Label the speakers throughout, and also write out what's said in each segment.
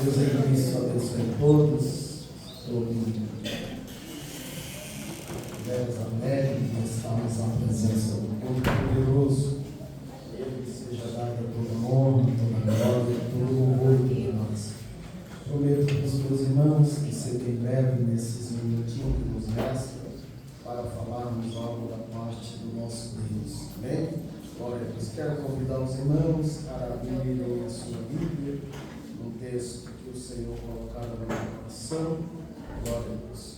Speaker 1: Deus em Cristo abençoe a todos. Deus alegre de estarmos na presença do Todo-Poderoso. Ele seja dada toda honra, toda glória, todo louvor por nós. Prometo para os meus irmãos que serei breve nesses minutinhos que nos restam para falarmos algo da parte do nosso Deus. Amém? Glória a Deus. Quero convidar os irmãos a abrirem a sua Bíblia, um texto que o Senhor colocaram no meu coração. Glória a Deus.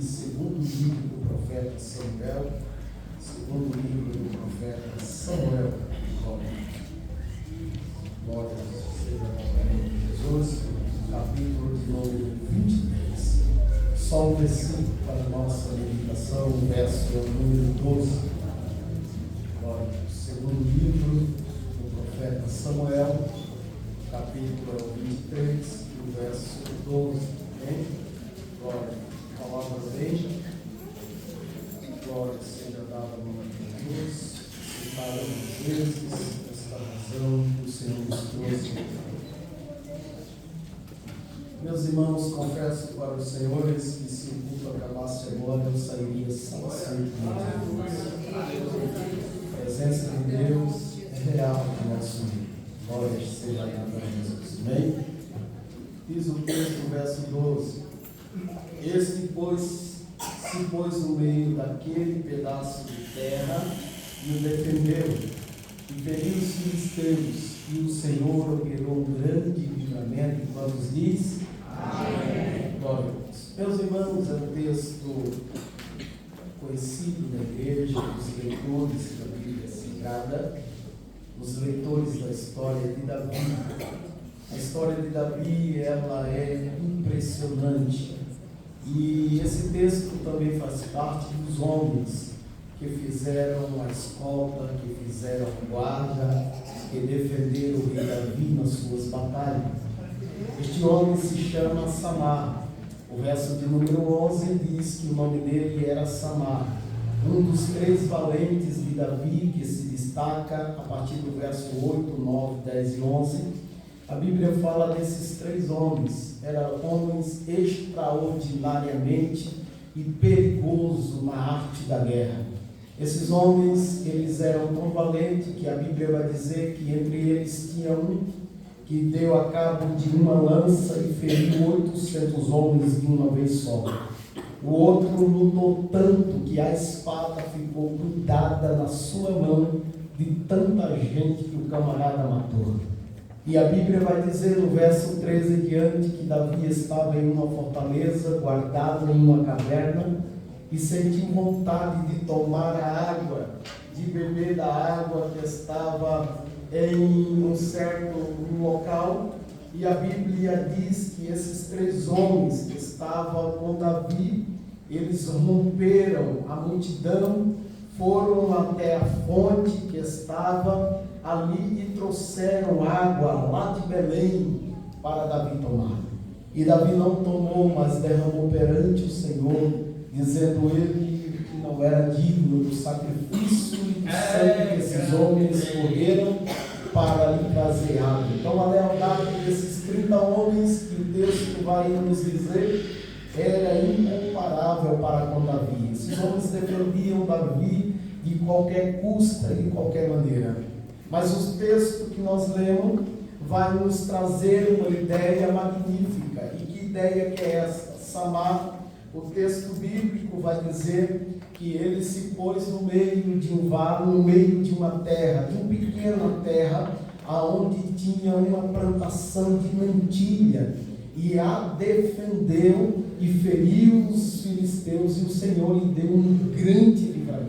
Speaker 1: Segundo livro do profeta Samuel. Segundo livro do profeta Samuel. Glória a Deus. Seja o nome de Jesus. Capítulo de número 23. Só um versículo para a nossa meditação, o verso número 12. Glória a Deus. Segundo livro do profeta Samuel, capítulo 23, o verso 12. Amém? Glória a palavra veja. Glória seja dada ao nome de Jesus. Citaremos vezes esta razão que o Senhor nos trouxe. Meus irmãos, confesso para os senhores que se o culto acabasse agora, eu sairia satisfeito. A presença de Deus é real no nosso meio. Glória seja dada a Jesus. Amém? Diz o texto, verso 12: Este, pois, se pôs no meio daquele pedaço de terra e o defendeu, e feriu os filisteus, e o Senhor operou um grande livramento. E quantos diz? Amém. Glória a Deus. Meus irmãos, é um texto conhecido na igreja, dos leitores da Bíblia Sagrada, os leitores da história de Davi. A história de Davi, ela é impressionante. E esse texto também faz parte dos homens que fizeram a escolta, que fizeram a guarda, que defenderam o rei Davi nas suas batalhas. Este homem se chama Samar. O verso de número 11 diz que o nome dele era Samar, um dos 3 valentes de Davi, que se destaca a partir do verso 8, 9, 10 e 11. A Bíblia fala desses 3 homens. Eram homens extraordinariamente e perigosos na arte da guerra. Esses homens, eles eram tão valentes que a Bíblia vai dizer que entre eles tinha um que deu a cabo de uma lança e feriu 800 homens de uma vez só. O outro lutou tanto que a espada ficou grudada na sua mão de tanta gente que o camarada matou. E a Bíblia vai dizer no verso 13 em diante que Davi estava em uma fortaleza, guardado em uma caverna, e sentiu vontade de tomar a água, de beber da água que estava em um certo local. E a Bíblia diz que esses 3 homens que estavam com Davi, eles romperam a multidão, foram até a fonte que estava ali e trouxeram água lá de Belém para Davi tomar. E Davi não tomou, mas derramou perante o Senhor, dizendo ele que não era digno do sacrifício e do sangue que esses homens correram para lhe trazer água. Então a lealdade desses 30 homens, que o texto vai nos dizer, era incomparável para com Davi. Esses homens defendiam Davi de qualquer custa e de qualquer maneira. Mas o texto que nós lemos vai nos trazer uma ideia magnífica. E que ideia que é essa? Samar, o texto bíblico vai dizer que ele se pôs no meio de um vale, no meio de uma terra, de uma pequena terra, aonde tinha uma plantação de lentilha, e a defendeu e feriu os filisteus, e o Senhor lhe deu um grande livramento.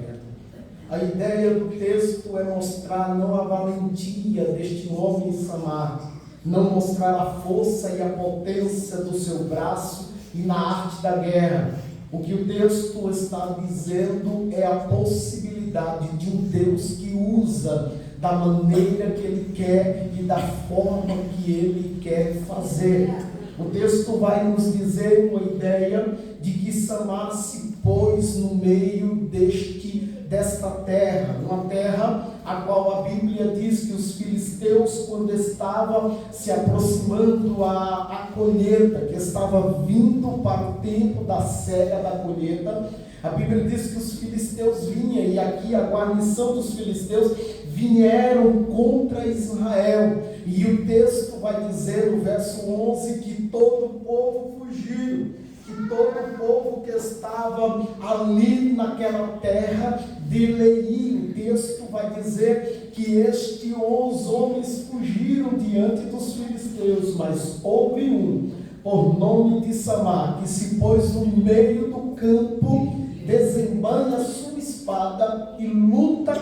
Speaker 1: A ideia do texto é mostrar não a valentia deste homem Samar, não mostrar a força e a potência do seu braço e na arte da guerra. O que o texto está dizendo é a possibilidade de um Deus que usa da maneira que Ele quer e da forma que Ele quer fazer. O texto vai nos dizer uma ideia de que Samar se pôs no meio deste desta terra, uma terra a qual a Bíblia diz que os filisteus, quando estavam se aproximando a colheita, que estava vindo para o tempo da cega da colheita, a Bíblia diz que os filisteus vinham, e aqui a guarnição dos filisteus vieram contra Israel, e o texto vai dizer no verso 11 que todo o povo fugiu, que todo o povo que estava ali naquela terra de Leí, o texto vai dizer que os homens fugiram diante dos filisteus, mas houve um, por nome de Samá, que se pôs no meio do campo, desembanha sua espada e luta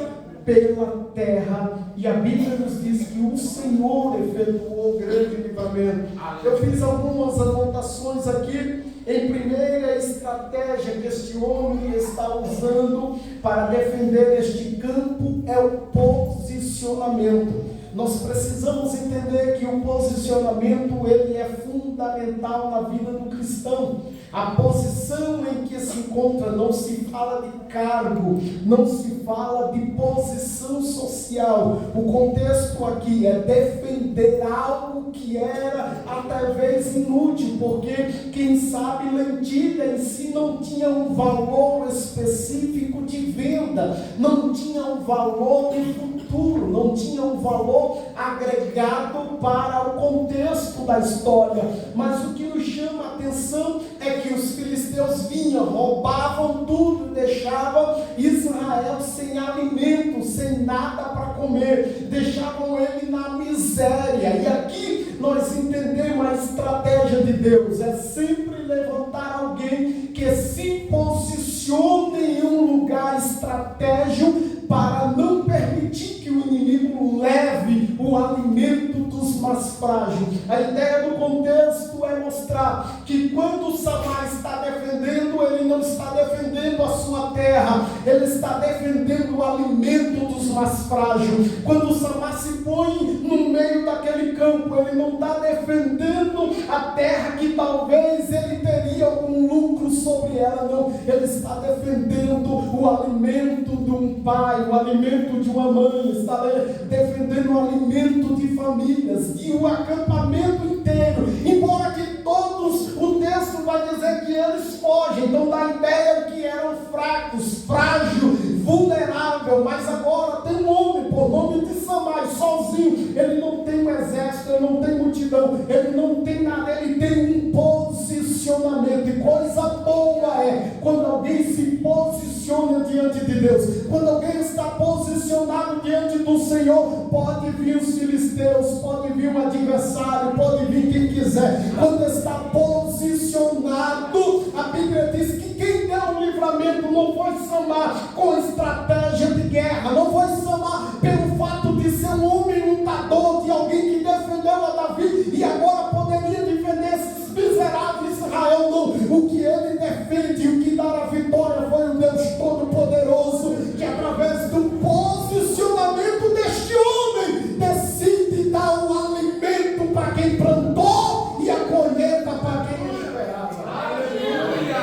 Speaker 1: pela terra, e a Bíblia nos diz que o Senhor efetuou grande livramento. Eu fiz algumas anotações aqui. Em primeira estratégia que este homem está usando para defender este campo é o posicionamento. Nós precisamos entender que o posicionamento ele é fundamental na vida do cristão. A posição em que se encontra, não se fala de cargo, não se fala de posição social. O contexto aqui é defender algo que era talvez inútil, porque quem sabe lentilha em si não tinha um valor específico de venda, não tinha um valor de futuro, não tinha um valor agregado para o contexto da história. Mas o que nos chama a atenção é que os filisteus vinham, roubavam tudo, deixavam Israel sem alimento, sem nada para comer, deixavam ele na miséria. E aqui nós entendemos a estratégia de Deus, é sempre levantar alguém que se posicione em um lugar estratégico para não permitir que o inimigo leve o alimento dos mais frágeis. A ideia do contexto é mostrar que quando Samá está defendendo, ele não está defendendo a sua terra, ele está defendendo o alimento dos mais frágeis. Quando Samá se põe no meio daquele campo, ele não está defendendo a terra que talvez ele teria algum lucro sobre ela, não. Ele está defendendo o alimento de um pai, o alimento de uma mãe, está defendendo o alimento de famílias, e o acampamento inteiro, embora que todos, o texto vai dizer que eles fogem, então dá a ideia que eram fracos, frágil, vulnerável, mas agora tem um homem, por nome de Samá, sozinho, ele não tem um exército, ele não tem multidão, ele não tem nada, ele tem um posicionamento, e coisa boa é quando alguém se posiciona diante de Deus. Quando alguém está posicionado diante do Senhor, pode vir os filisteus, pode vir um adversário, pode vir quem quiser. Quando está posicionado, a Bíblia diz que quem deu o livramento não foi Samá com estratégia de guerra, não foi Samá pelo fato de ser um homem lutador, de alguém que defendeu a Davi e agora poderia defender esses miseráveis Israel, não. O que ele defende, o que dá a vitória foi o Deus Todo-Poderoso, que através do posicionamento deste homem decide dar o alimento para quem plantou e a colheita para quem esperava. Aleluia!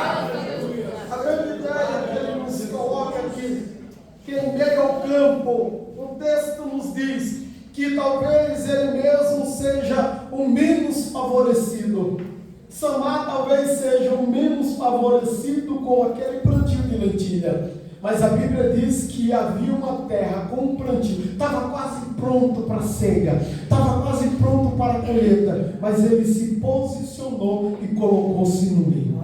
Speaker 1: A grande ideia que ele nos coloca aqui, que em meio ao campo, o texto nos diz que talvez ele mesmo seja o menos favorecido. Samá talvez seja o menos favorecido com aquele plantio de lentilha. Mas a Bíblia diz que havia uma terra com um plantio, estava quase pronto para a cega, estava quase pronto para a colheita, mas ele se posicionou e colocou-se no meio.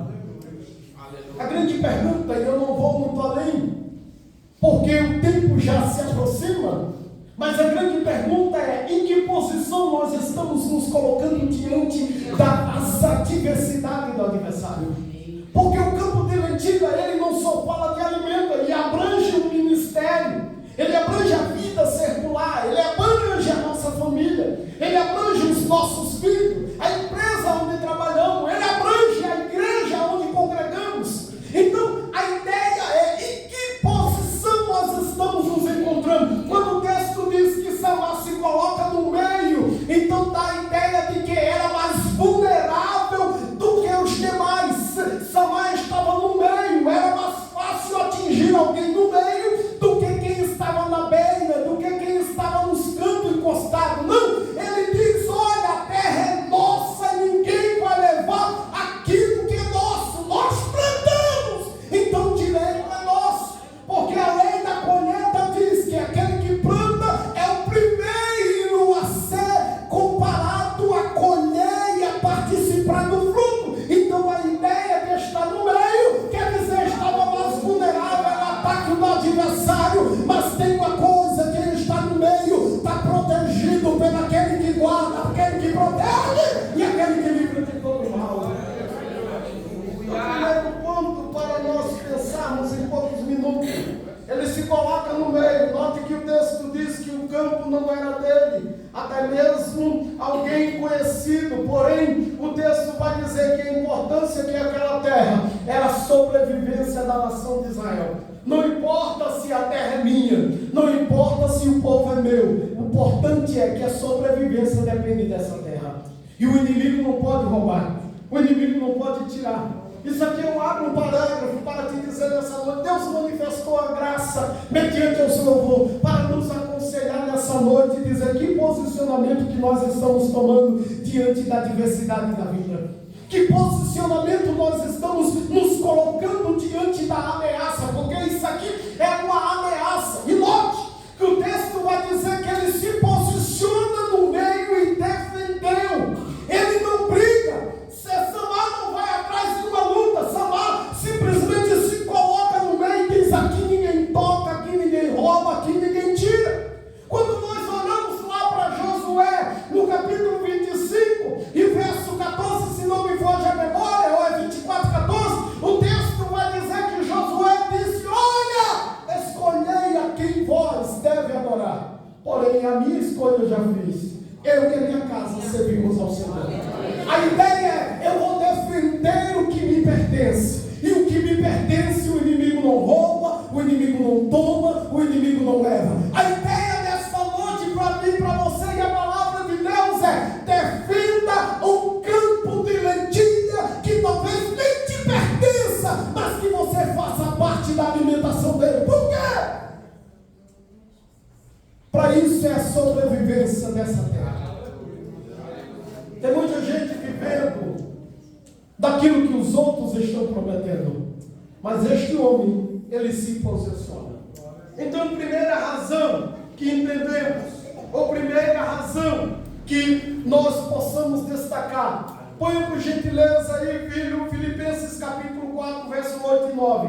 Speaker 1: A grande pergunta, e eu não vou muito além, porque o tempo já se aproxima, mas a grande pergunta é: em que posição nós estamos nos colocando diante das adversidades do adversário? Porque o campo de lentilha, ele não só fala de alimento, ele abrange o ministério, ele abrange a vida circular, ele abrange a nossa família, ele abrange os nossos filhos, a empresa onde trabalhamos, ele abrange a igreja onde congregamos. Então, a ideia é em que posição nós estamos nos encontrando. Quando o texto diz que Samá se coloca no meio, então dá a ideia de que era mais vulnerável do que os demais. Samá estava no meio, era mais fácil atingir alguém no meio meio está protegido pelo aquele que guarda, aquele que protege e aquele que livra de todo mal. O primeiro ponto para nós pensarmos em poucos minutos, ele se coloca no meio. Note que o texto diz que o campo não era dele, até mesmo alguém conhecido. Porém, o texto vai dizer que a importância que aquela terra era a sobrevivência da nação de Israel. Não importa se a terra é minha, não importa se o povo é meu, o importante é que a sobrevivência depende dessa terra. E o inimigo não pode roubar, o inimigo não pode tirar. Isso aqui eu abro um parágrafo para te dizer nessa noite. Deus manifestou a graça mediante o seu louvor para nos aconselhar nessa noite e dizer que posicionamento que nós estamos tomando diante da diversidade da vida. Que posicionamento nós estamos nos colocando diante da ameaça, porque isso aqui é uma ameaça. E note que o texto vai dizer que ele se posiciona no meio e defendeu. Ele não briga. Samar não vai atrás de uma luta. Samar simplesmente se coloca no meio e diz: aqui ninguém toca, aqui ninguém rouba, aqui ninguém tira. Quando nós olhamos lá para Josué, no capítulo 25 e verso 14, se não me foge a memória, ou é 24, 14, o texto vai dizer que Josué disse: olha, escolhei a quem vós deve adorar, porém a minha escolha eu já fiz. Eu e a minha casa servimos ao Senhor. A ideia é: eu vou defender o que me pertence. E o que me pertence, o inimigo não rouba, o inimigo não toma, o inimigo não leva. A ideia dessa noite para mim, para você, e a palavra de Deus é: defenda um campo de lentilha que talvez nem te pertença, mas que você faça parte da alimentação dele. Por quê? Para isso é a sobrevivência dessa terra. Tem muita gente vivendo daquilo que os outros estão prometendo, mas este homem, ele se posiciona. Então, primeira razão que entendemos, ou primeira razão que nós possamos destacar, põe por gentileza aí, filho, Filipenses capítulo 4, verso 8 e 9.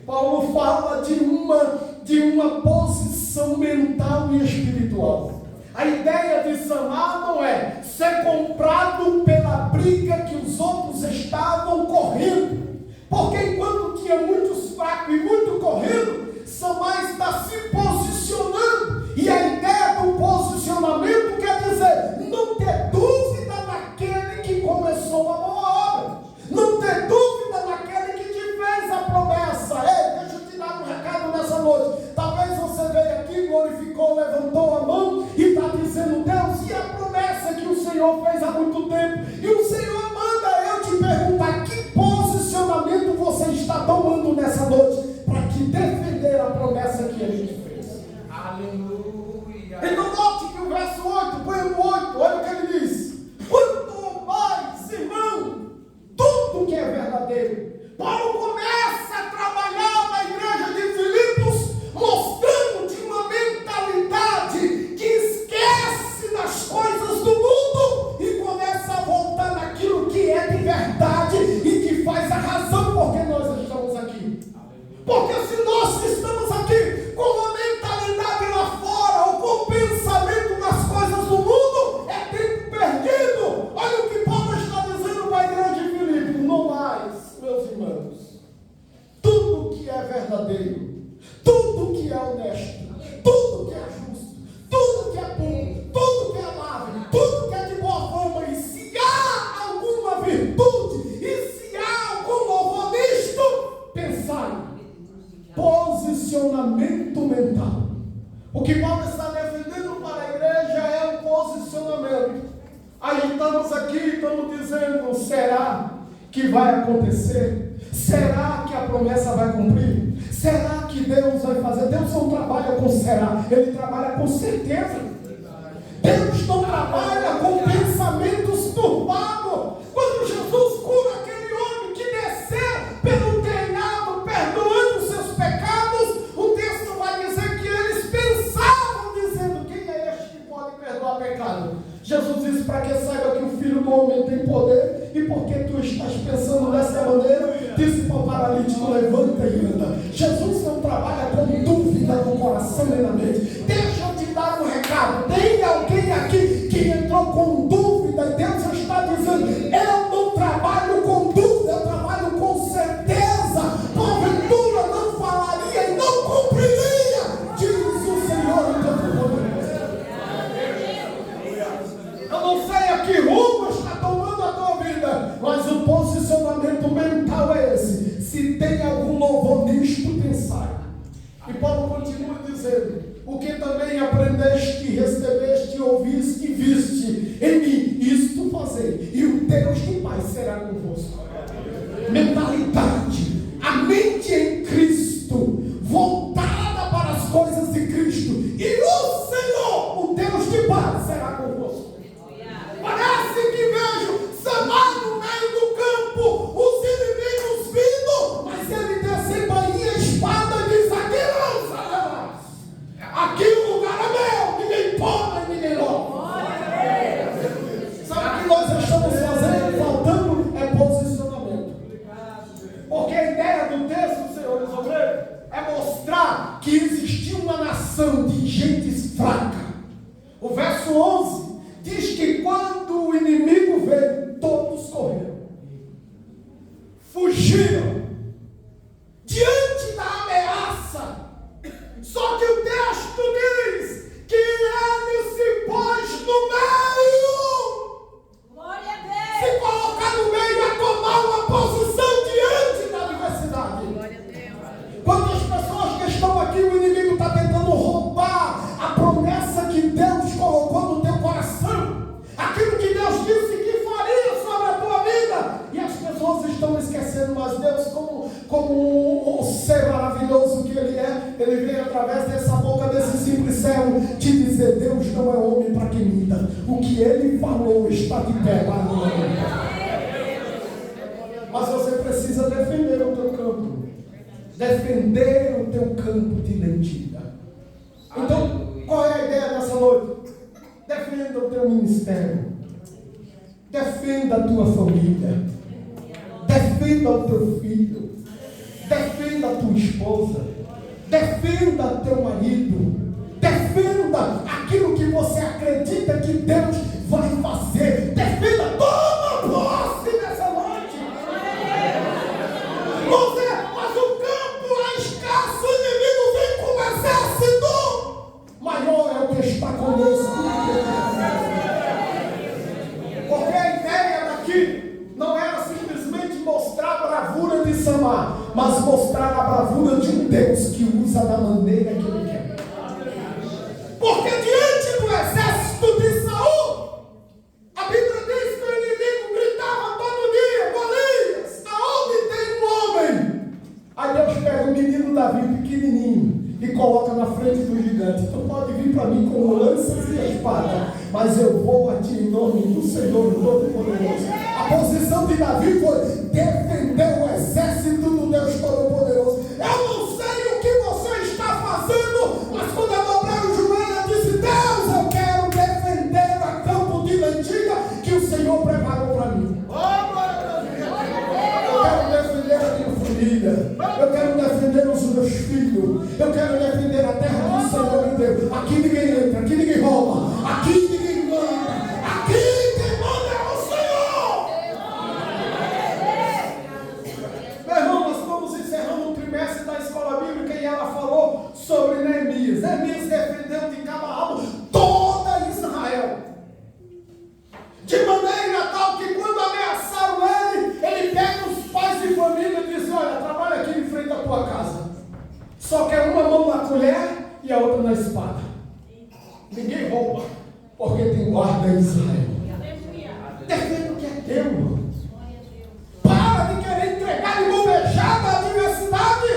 Speaker 1: Paulo fala de uma posição mental e espiritual. A ideia de Samar não é ser comprado pela briga que os outros estavam correndo. Porque enquanto tinha muitos fracos e muito correndo, Samar está se posicionando. E a ideia do posicionamento quer dizer não ter dúvida naquele que começou a boa obra. Não ter dúvida naquele que te fez a promessa. Ei, deixa eu te dar um recado nessa noite. Talvez você veio aqui, glorificou, levantou a mão e está dizendo: Deus, e a promessa que o Senhor fez há muito tempo? E o Senhor manda eu te perguntar: que posicionamento você está tomando nessa noite para te defender a promessa que Ele te fez? Aleluia! Então note que o verso 8, põe o 8, olha o que ele diz: quanto mais, irmão, tudo que é verdadeiro. Paulo começa a trabalhar na igreja de Filipos, mostrando de uma mentalidade que esquece das coisas do mundo e começa a voltar naquilo que é de verdade e que faz a razão por que nós estamos aqui. Porque se nós estamos aqui com uma mentalidade lá fora ou com o pensamento nas coisas do mundo, é tempo perdido. Olha o que Paulo está dizendo para a igreja de Filipos: não mais, meus irmãos, tudo que é verdadeiro, tudo que é honesto, tudo que é justo, tudo que é bom, tudo que é amável, tudo que é de boa fama, e se há alguma virtude, e se há algum louvor nisto, pensai. Posicionamento mental. O que Paulo está defendendo para a igreja é o posicionamento. Aí estamos aqui, estamos dizendo: será que vai acontecer? Será que a promessa vai cumprir? Será que Deus vai fazer? Deus não trabalha com será, Ele trabalha com certeza. Deus não trabalha com pensamentos turbados. Quando Jesus cura aquele homem que desceu pelo telhado, perdoando os seus pecados, o texto vai dizer que eles pensavam, dizendo: quem é este que pode perdoar pecado? Jesus disse: para que saiba que o Filho do Homem tem poder, e porque tu estás pensando dessa maneira, disse para o paralítico: levanta e anda. Jesus não trabalha com dúvida no coração nem na mente. Deixa eu te dar um verso 11, diz que quando o inimigo veio, todos correram, fugiram diante da ameaça. Só que o texto diz que ele se pôs no meio.
Speaker 2: Glória a Deus.
Speaker 1: Se colocar no meio é tomar uma posição diante da adversidade.
Speaker 2: Glória a Deus.
Speaker 1: Quantas pessoas que estão aqui, o inimigo está tentando roubar a promessa que Deus colocou no teu coração, aquilo que Deus disse que faria sobre a tua vida, e as pessoas estão esquecendo. Mas Deus, como o ser maravilhoso que Ele é, Ele vem através dessa boca, desse simples servo, te dizer: Deus não é homem para que minta, o que Ele falou está de pé para nós. Mas você precisa defender o teu campo, defender o teu campo de lentilha. Então, qual é a ideia dessa noite? Defenda o teu ministério, defenda a tua família, defenda o teu filho, defenda a tua esposa, defenda teu marido, defenda aquilo que você acredita que Deus vai fazer. Defenda, toma posse nessa noite. Mas o campo é escasso, o inimigo vem com um exército. Maior é o que está conosco. Porque a ideia daqui não era simplesmente mostrar a bravura de Samar, mas mostrar a bravura de um Deus que usa da maneira que Ele quer. Porque diante do exército de Saul, a Bíblia diz que o inimigo gritava todo dia: Golias, aonde tem um homem? Aí Deus pega o menino Davi pequenininho e coloca na frente do gigante. Tu pode vir para mim com lanças e espada, mas eu vou a ti em nome do Senhor Todo-Poderoso. A posição de Davi foi defender o exército do Deus Todo-Poderoso. Eu não sei o que você está fazendo, mas quando eu dobrei o joelho, eu disse: Deus, eu quero defender a campo de lentilha que o Senhor preparou para mim. Eu quero defender a minha família, eu quero defender os meus filhos, eu quero defender a terra que o Senhor me deu. Aqui ninguém entra, aqui ninguém rouba, aqui ninguém manda, aqui quem manda é o Senhor. Meu irmão, nós estamos encerrando o trimestre da escola bíblica e ela falou sobre Neemias. Neemias defendeu de cabo a rabo toda Israel, de maneira tal que quando ameaçaram ele pega os pais de família e diz: olha, trabalha aqui em frente à tua casa, só que é uma mão na colher e a outra na espada. Ninguém rouba, porque tem guarda em Israel. Defenda o que é teu. Para de querer entregar de mão beijada a adversidade.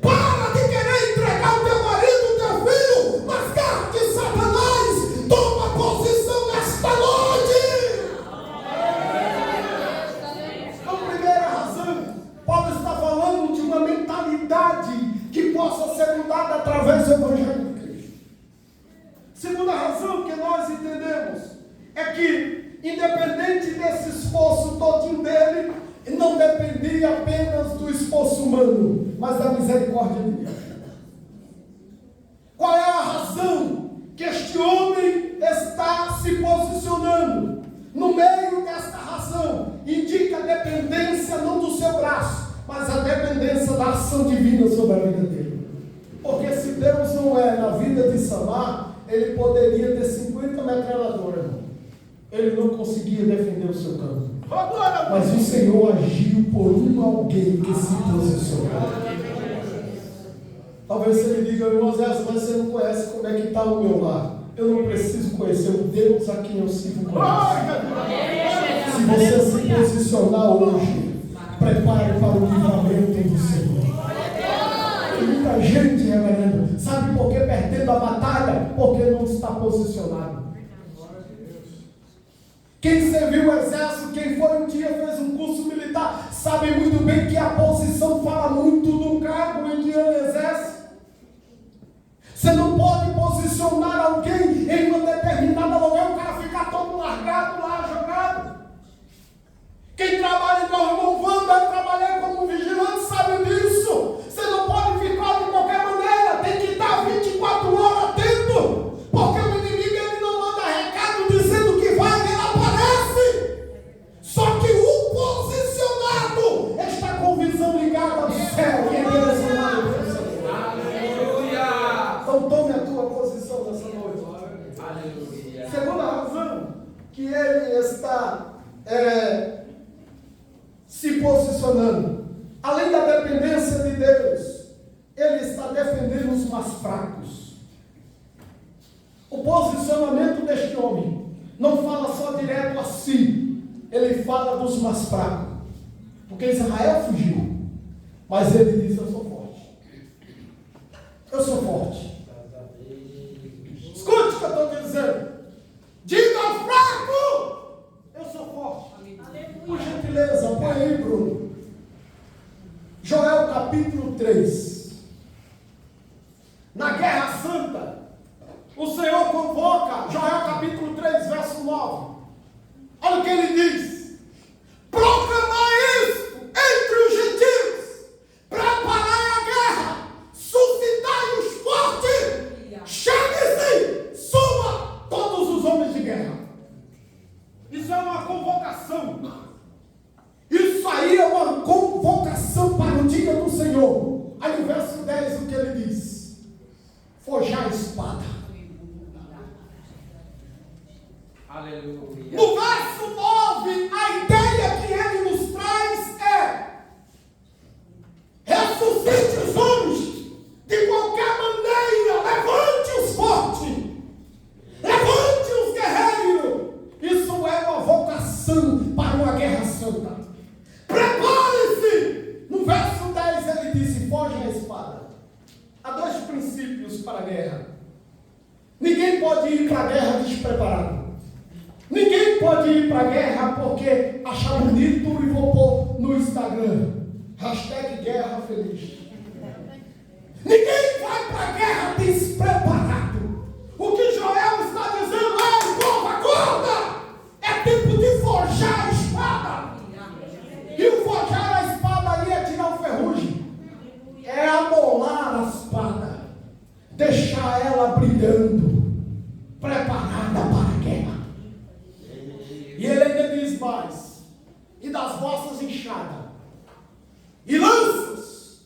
Speaker 1: Para de querer entregar o teu marido, o teu filho nas garras de Satanás. Toma posição nesta noite. A primeira razão, Paulo está falando de uma mentalidade que possa ser mudada através do Evangelho de Cristo. Segunda razão que nós entendemos é que, independente desse esforço todinho dele, não dependia apenas do esforço humano, mas da misericórdia de Deus. Qual é a razão que este homem está se posicionando? No meio desta razão, indica a dependência não do seu braço, mas a dependência da ação divina sobre a vida dele. Porque se Deus não é na vida de Samar, ele poderia ter 50 metralhadoras, ele não conseguia defender o seu campo. Mas o Senhor agiu por alguém que se posicionou. Talvez você me diga: irmão Zé, mas você não conhece como é que está o meu lar. Eu não preciso conhecer, o Deus a quem eu sirvo conhece. Se você se posicionar hoje, prepare para o livramento do Senhor. Tem muita gente, reverendo, sabe por que perdendo a batalha? Porque não está posicionado. Quem serviu o exército, quem foi um dia fez um curso militar, sabe muito bem que a posição fala muito do cargo em que ele exerce. Você não pode posicionar alguém em uma determinada lugar, o cara ficar todo largado lá, jogado. Quem trabalha com o irmão Wanda, eu trabalhei como vigilante, sabe disso. Você não pode ficar de qualquer maneira, tem que estar 24 horas atento, porque o inimigo ele não manda se posicionando. Além da dependência de Deus, ele está defendendo os mais fracos. O posicionamento deste homem não fala só direto a si, ele fala dos mais fracos. Porque Israel fugiu, mas ele diz: eu sou forte. Eu sou forte. Escute o que eu estou dizendo. Diga ao fraco: eu sou forte. Por gentileza, põe aí, Bruno. Joel capítulo 3. Na Guerra Santa, o Senhor convoca, Joel capítulo 3, verso 9. Olha o que ele diz: proclamai isto entre os gentios, preparai a guerra, suscitai os fortes, chegue-se, suba todos os homens de guerra. Isso é uma convocação. Isso aí é uma convocação para o dia do Senhor. Aí no verso 10 o que ele diz: forjar a espada.
Speaker 3: Aleluia.
Speaker 1: No verso 9, a ideia que ele nos traz é: ressuscite os homens de qualquer maneira, levante os fortes, levante os guerreiros. Isso é uma vocação para uma guerra santa. Prepare-se. No verso 10 ele disse: forje a espada. Há dois princípios para a guerra. Ninguém pode ir para a guerra despreparado. Ninguém pode ir para a guerra porque achar bonito e vou pôr no Instagram. Hashtag guerra feliz. Ninguém vai para a guerra despreparado. O que Joel está dizendo é: povo, acorda! É tempo de forjar a espada. E o forjar a espada aí é tirar o ferrugem. É amolar a espada. Deixar ela brilhando. Preparada para a guerra. E ele ainda diz mais: e das vossas enxadas e lanças,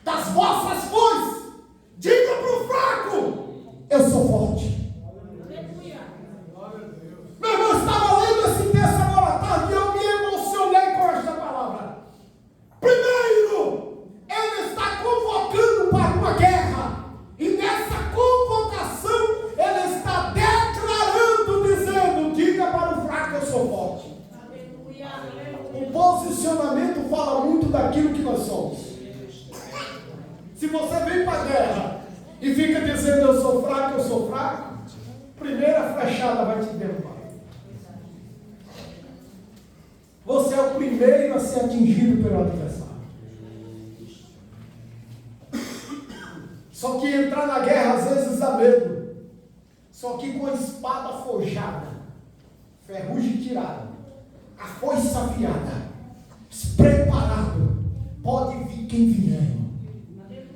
Speaker 1: das vossas foices, diga para o fraco: eu sou forte. Meu irmão, estava lendo esse texto agora à tarde e eu me emocionei com esta palavra. Primeiro, ele está convocando para uma guerra, e nessa convocação ele está declarando, dizendo: diga para o fraco: eu sou forte. O posicionamento fala muito daquilo que nós somos. Se você vem para a guerra e fica dizendo: eu sou fraco, primeira flechada vai te derrubar. Você é o primeiro a ser atingido pelo adversário. Só que entrar na guerra às vezes dá medo. Só que com a espada forjada, ferrugem tirada, a foice afiada, preparado, pode vir quem vier.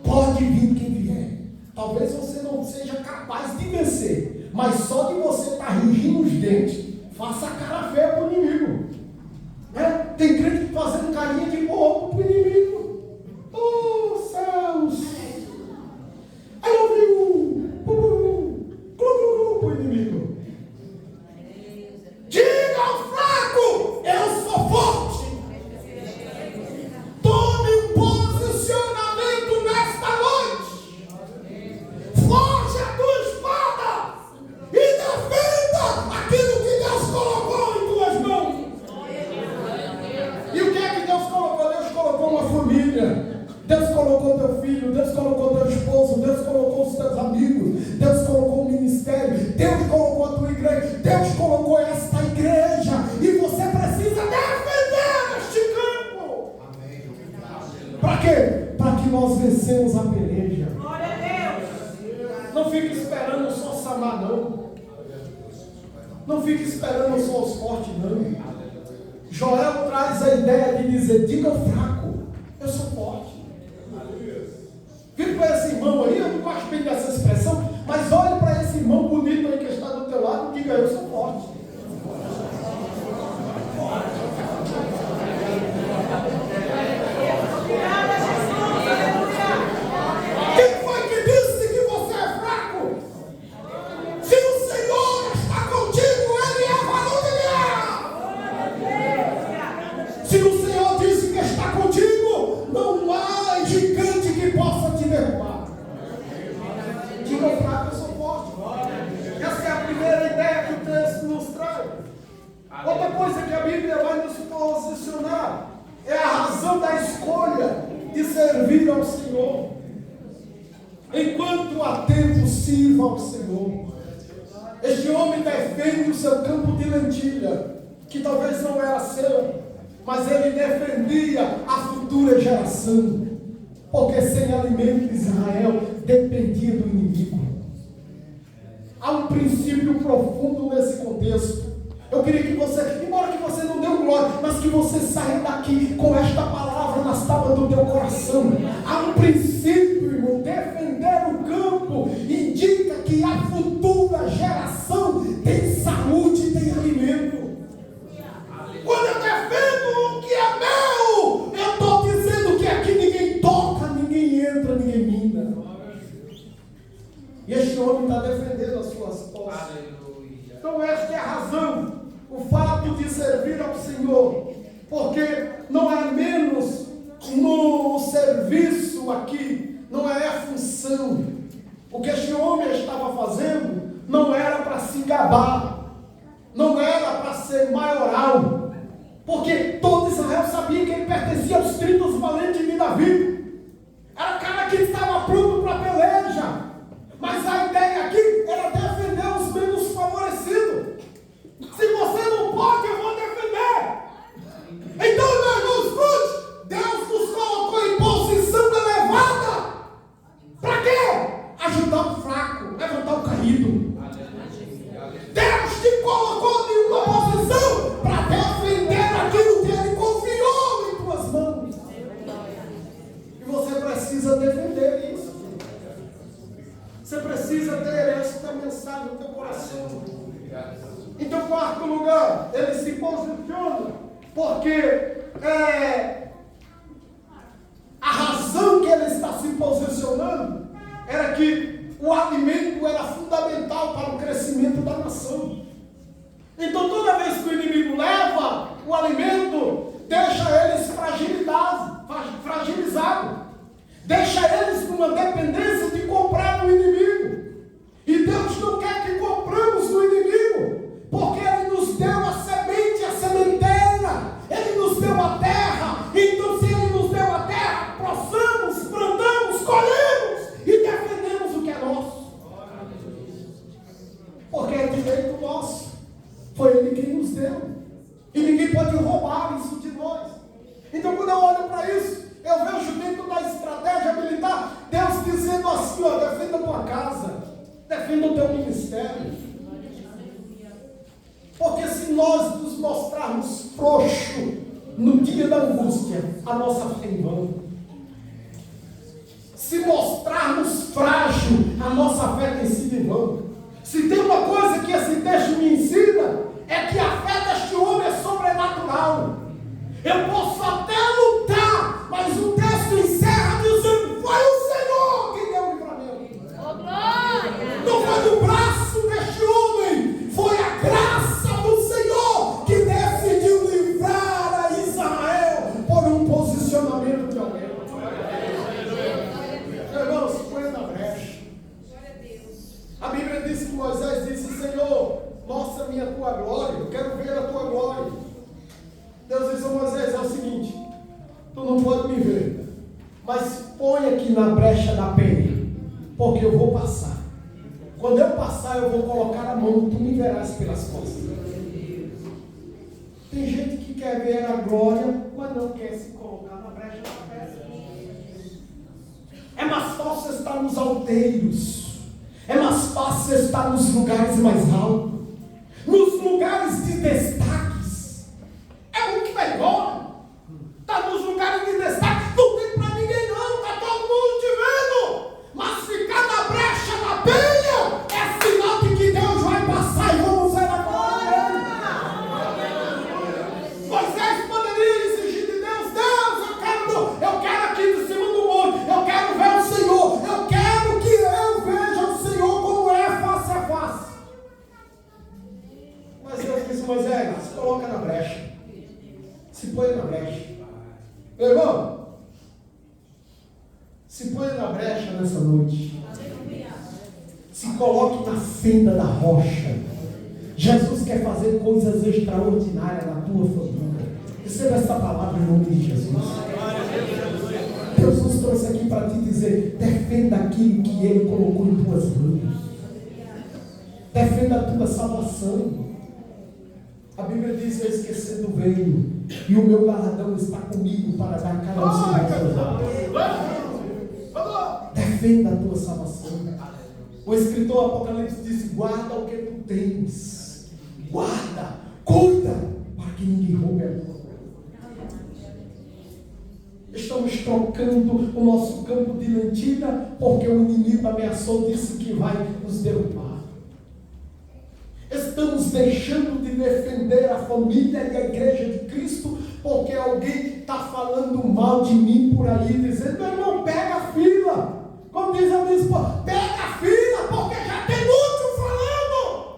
Speaker 1: Pode vir quem vier. Talvez você não seja capaz de vencer, mas só de você estar ringindo os dentes, faça a cara feia para o inimigo. Tem crente fazendo carinha de bobo para o inimigo. Oh, céus! I love you! Para o inimigo. Diga ao fraco: eu sou forte. Tome um posicionamento nesta noite. Forge a tua espada e defenda aquilo que Deus colocou em tuas mãos. E o que é que Deus colocou? Deus colocou uma família. Deus colocou teu filho, Deus colocou teu esposo, Deus colocou os teus amigos, Deus colocou o ministério, Deus colocou a tua igreja, Deus colocou esta igreja, e você precisa defender este campo. Para quê? Para que nós vencemos a peleja. Não fique esperando só Samar, não. Não fique esperando só os fortes, não. Joel traz a ideia de dizer: diga ao fraco: eu sou forte. Vira para esse irmão aí, eu não gosto bem dessa expressão, mas olhe para esse irmão bonito aí que está do teu lado e diga: eu sou forte. Quem foi que disse que você é fraco? Se o Senhor está contigo, Ele é varão de guerra. Outra coisa que a Bíblia vai nos posicionar é a razão da escolha de servir ao Senhor. Enquanto há tempo, sirva ao Senhor. Este homem defende o seu campo de lentilha, que talvez não era seu, mas ele defendia a futura geração, porque sem alimento Israel dependia do inimigo. Há um princípio profundo nesse contexto. Eu queria que você, embora que você não deu glória, mas que você saia daqui com esta palavra nas tábuas do teu coração. Há um princípio, irmão, defender o campo indica que a futura geração tem saúde, tem alimento. Quando eu defendo o que é meu, eu estou dizendo que aqui ninguém toca, ninguém entra, ninguém mina. E este homem está defendendo as suas posses. Então esta é a razão, o fato de servir ao Senhor, porque não é menos no serviço aqui, não é a função. O que este homem estava fazendo não era para se gabar, não era para ser maioral, porque todo Israel sabia que ele pertencia aos 30 valentes de Davi. Era o cara que estava pronto para a peleja. Mas a ideia aqui era defender os menos favorecidos. Se você não pode, eu vou defender. Então, meu irmão, escute, Deus nos colocou em posição elevada. Para quê? Ajudar o fraco, levantar o caído. Deus te colocou em uma posição para defender aquilo que Ele confiou em tuas mãos. E você precisa defender isso. Você precisa ter esta mensagem no teu coração. Então, quarto lugar, ele se posiciona, porque a razão que ele está se posicionando era que o alimento era fundamental para o crescimento da nação. Então, toda vez que o inimigo leva o alimento, deixa eles fragilizados. Deixa eles numa dependência de comprar do inimigo. E Deus não quer que compramos do inimigo, porque Ele nos deu a semente, a sementeira. Ele nos deu a terra. Então, se Ele nos deu a terra, possamos, plantamos, colhemos e defendemos o que é nosso. Porque é direito nosso. Foi Ele quem nos deu. E ninguém pode roubar isso de nós. Então, quando eu olho para isso, eu vejo dentro da estratégia militar, Deus dizendo assim, ó, defenda a tua casa, defenda o teu ministério. Porque se nós nos mostrarmos frouxos no dia da angústia, a nossa fé em vão. Se mostrarmos frágil, a nossa fé tem sido em vão. Se tem uma coisa que esse texto me ensina, é que a fé deste homem é sobrenatural. Eu posso até lutar, mas o texto encerra dizendo: foi o Senhor que deu o livramento.
Speaker 2: Oh, glória!
Speaker 1: Não foi no braço deste homem, foi a graça do Senhor que decidiu livrar a Israel por um posicionamento de alguém. Irmãos, põe na brecha. A Bíblia diz que Moisés disse: Senhor, mostra-me a tua glória, eu quero ver a tua glória. Deus disse a Moisés: é o seguinte, tu não pode me ver, mas põe aqui na brecha da penha, porque eu vou passar. Quando eu passar, eu vou colocar a mão, tu me verás pelas costas. Tem gente que quer ver a glória, mas não quer se colocar na brecha da penha. É mais fácil estar nos alteiros, é mais fácil estar nos lugares mais altos, nos lugares de destaques. É muito melhor. Está nos lugares de destaque. Não tem para ninguém não. Está todo mundo te vendo. Mas ficar na brecha da penha é sinal de que Deus vai passar e vamos ver a glória. Moisés poderia exigir de Deus: Deus, eu quero aqui de cima do monte. Eu quero ver o Senhor. Eu quero que eu veja o Senhor como é face a face. Mas Deus disse: Moisés, se coloca na brecha. Se põe na brecha. Meu irmão, se põe na brecha nessa noite. Se coloque na fenda da rocha. Jesus quer fazer coisas extraordinárias na tua família. Receba essa palavra em nome de Jesus. Deus nos trouxe aqui para te dizer: defenda aquilo que Ele colocou em tuas mãos. Defenda a tua salvação. A Bíblia diz: eu esquecendo veio, e o meu galardão está comigo para dar cada um segundo. Defenda a tua salvação. O escritor Apocalipse diz: guarda o que tu tens. Guarda, cuida, para que ninguém roube a tua. Estamos trocando o nosso campo de lentilha porque o inimigo ameaçou, disse que vai nos derrubar. Estamos deixando de defender a família e a igreja de Cristo porque alguém está falando mal de mim por aí, dizendo: meu irmão, pega a fila. Como diz a minha esposa, pega a fila, porque já tem outro falando.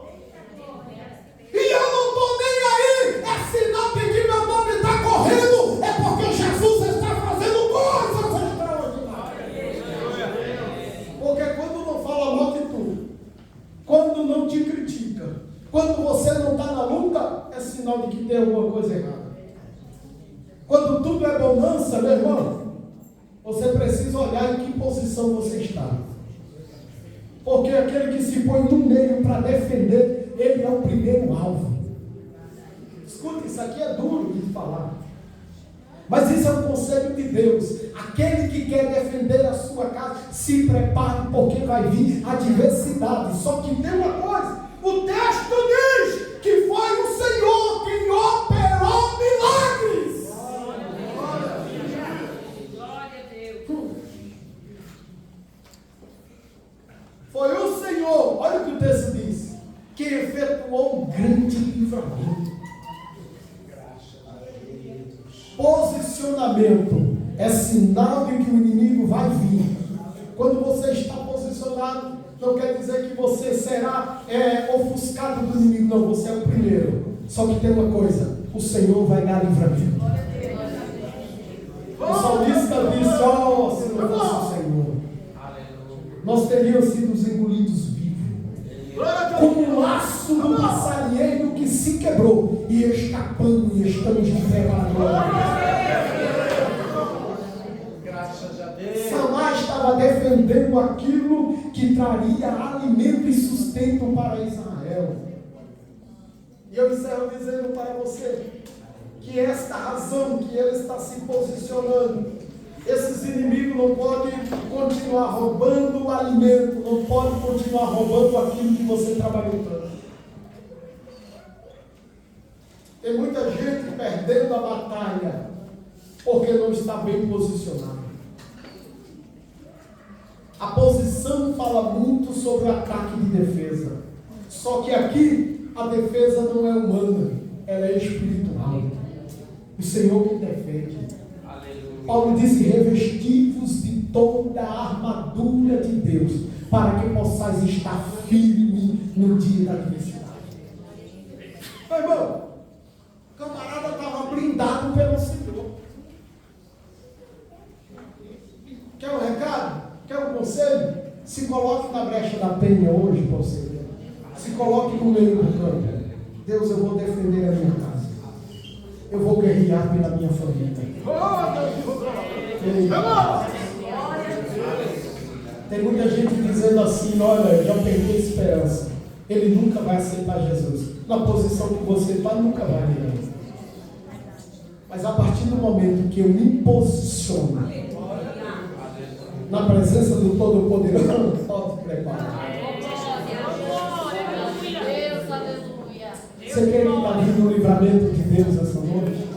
Speaker 1: E eu não estou nem aí. É sinal de que meu nome está correndo. É porque Jesus está fazendo coisas extraordinárias. Porque quando não fala mal de tu, quando não te critica, quando você não está na luta, é sinal de que tem alguma coisa errada. Quando tudo é bonança, meu irmão, você precisa olhar em que posição você está. Porque aquele que se põe no meio para defender, ele é o primeiro alvo. Escuta, isso aqui é duro de falar. Mas isso é um conselho de Deus. Aquele que quer defender a sua casa, se prepare, porque vai vir adversidade. Só que tem uma coisa: o texto diz que foi o Senhor quem operou milagres. Foi o Senhor, olha o que o texto diz, que efetuou um grande livramento. Posicionamento é sinal de que o inimigo vai vir. Quando você está posicionado, não quer dizer que você será ofuscado do inimigo, não, você é o primeiro. Só que tem uma coisa: o Senhor vai dar livramento. O salmista disse: ó, se não fosse o Senhor, nós teríamos sido engolidos vivos, como um laço do passarinheiro que se quebrou, e escapamos e estamos de pé para a glória. Samar estava defendendo aquilo que traria alimento e sustento para Israel. E eu encerro dizendo para você que esta razão que ele está se posicionando, esses inimigos não podem continuar roubando o alimento, não podem continuar roubando aquilo que você trabalhou tanto. Tem muita gente perdendo a batalha porque não está bem posicionado. A posição fala muito sobre o ataque de defesa. Só que aqui a defesa não é humana, ela é espiritual. O Senhor que defende. Paulo disse: revesti-vos de toda a armadura de Deus, para que possais estar firme no dia da adversidade. Meu irmão, o camarada estava blindado pelo Senhor. Quer um recado? Quer um conselho? Se coloque na brecha da penha hoje, conselho. Se coloque no meio do campo. Deus, eu vou defender a minha casa. Eu vou guerrear pela minha família. Tem muita gente dizendo assim: olha, eu já perdi a esperança. Ele nunca vai aceitar Jesus. Na posição que você está, nunca vai virar. Mas a partir do momento que eu me posiciono na presença do Todo-Poderoso, pode preparar. Você quer que está vindo o livramento de Deus essa noite?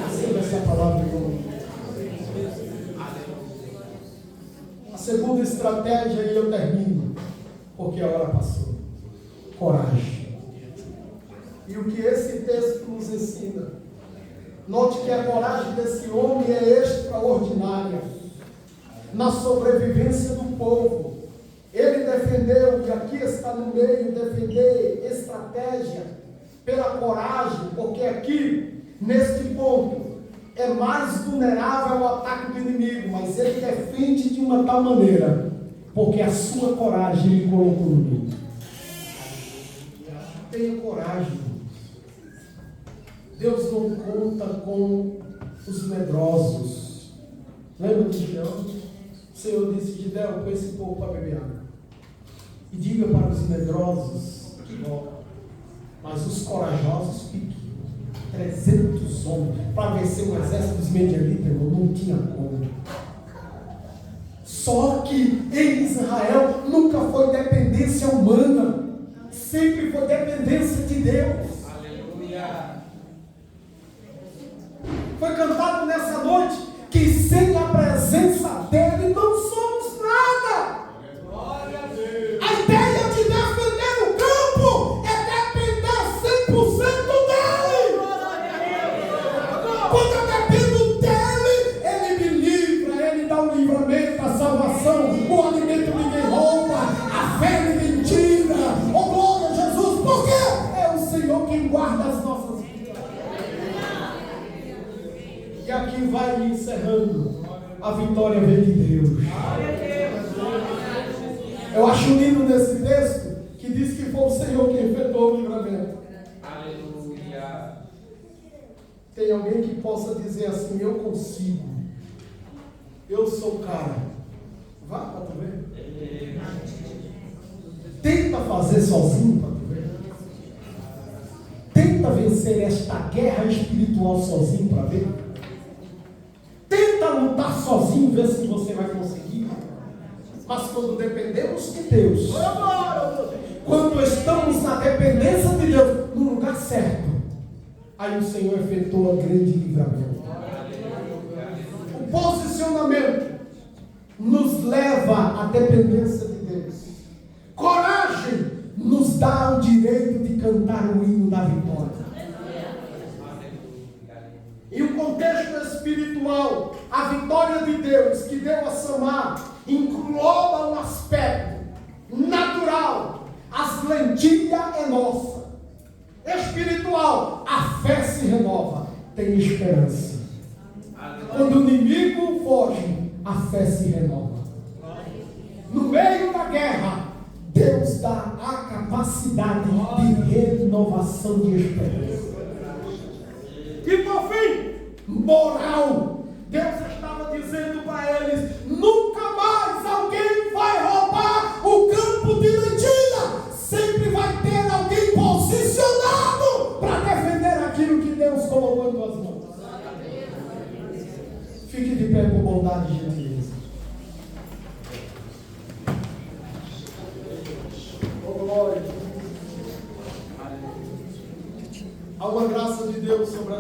Speaker 1: Receba essa palavra de hoje. A segunda estratégia, e eu termino, porque a hora passou. Coragem. E o que esse texto nos ensina? Note que a coragem desse homem é extraordinária. Na sobrevivência do povo, ele defendeu, e aqui está no meio, defender estratégia pela coragem, porque aqui, neste ponto, é mais vulnerável ao ataque do inimigo, mas ele defende de uma tal maneira, porque a sua coragem ele colocou no meio. Tenha coragem. Deus não conta com os medrosos. Lembra de Gideão? O Senhor disse: Gideão, põe esse povo para beber água. E diga para os medrosos que voltam. Mas os corajosos piquem. 300 homens para vencer o exército dos medianitas, irmão, não tinha como. Só que em Israel nunca foi dependência humana, sempre foi dependência de Deus. Aleluia. Foi cantado nessa noite que sem a presença dele não somos nada. Glória a Deus. A ideia de defender o campo é depender 100% dele. Quando eu dependo dele, ele me livra, ele dá o livramento, a salvação, o alimento ninguém rouba, a fé ninguém tira. Oh, glória a Jesus, porque é o Senhor quem guarda as nossas vidas. E aqui vai encerrando, a vitória vem de Deus. Eu acho lindo nesse texto que diz que foi o Senhor que efetuou o livramento. Aleluia. Tem alguém que possa dizer assim: eu consigo, eu sou o cara. Vá para tu ver. Tenta fazer sozinho para tu ver. Tenta vencer esta guerra espiritual sozinho para ver. Tenta lutar sozinho, ver se você vai conseguir. Mas quando dependemos de Deus, quando estamos na dependência de Deus, no lugar certo, aí o Senhor efetua grande livramento. O posicionamento nos leva à dependência de Deus. Coragem nos dá o direito de cantar o hino da vitória. E o contexto espiritual, a vitória de Deus que deu a Samar, engloba um aspecto natural. As lentilhas é nossa. Espiritual, a fé se renova, tem esperança. Quando o inimigo foge, a fé se renova. No meio da guerra, Deus dá a capacidade de renovação de esperança. E por fim, moral. Deus estava dizendo para eles: nunca mais alguém vai roubar o campo de lentilha. Sempre vai ter alguém posicionado para defender aquilo que Deus colocou em tuas mãos. Fique de pé com bondade e gentileza. Oh, glória. Há uma graça de Deus sobre as